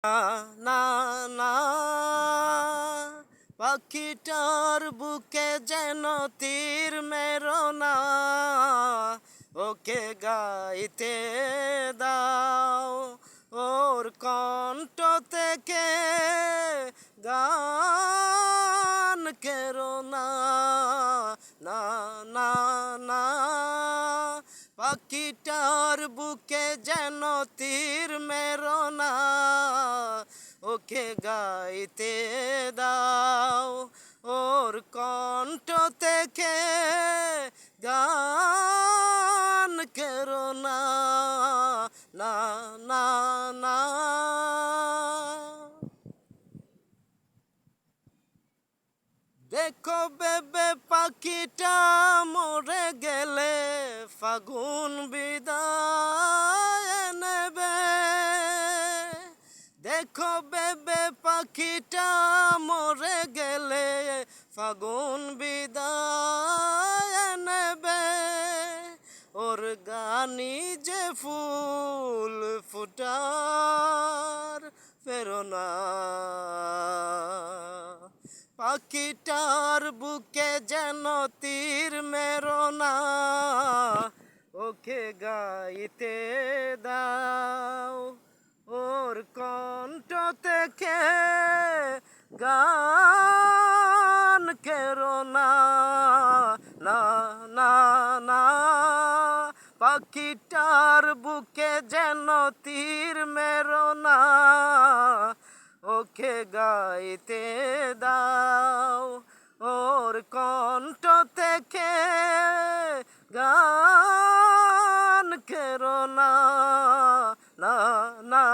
না না পাখিটার বুকে যেন তীর মেরো না, ওকে গাইতে দাও ওর কণ্ঠ থেকে গান কেরো না। না না না পাখিটার বুকে যেন তীর মেরো না, ওকে গাইতে দাও ওর কণ্ঠ থেকে গান কেরো না। না না না দেখো বেবে পাখিটা মরে গেলে ফাগুন বিদায় নেবে। দেখো বেবে পাখিটা মরে গেলে ফাগুন বিদায় নেবে। ওর গানি যে ফুল ফুটার প্রেরণা, পাখিটার বুকে যেন তীর মেরো না, ওকে গাইতে দাও ওর কণ্ঠ থেকে গান কেরো না। না না না পাখিটার বুকে যেন তীর মেরো না, ওকে গাইতে দাও ওর কণ্ঠ থেকে গান কেরো না। না না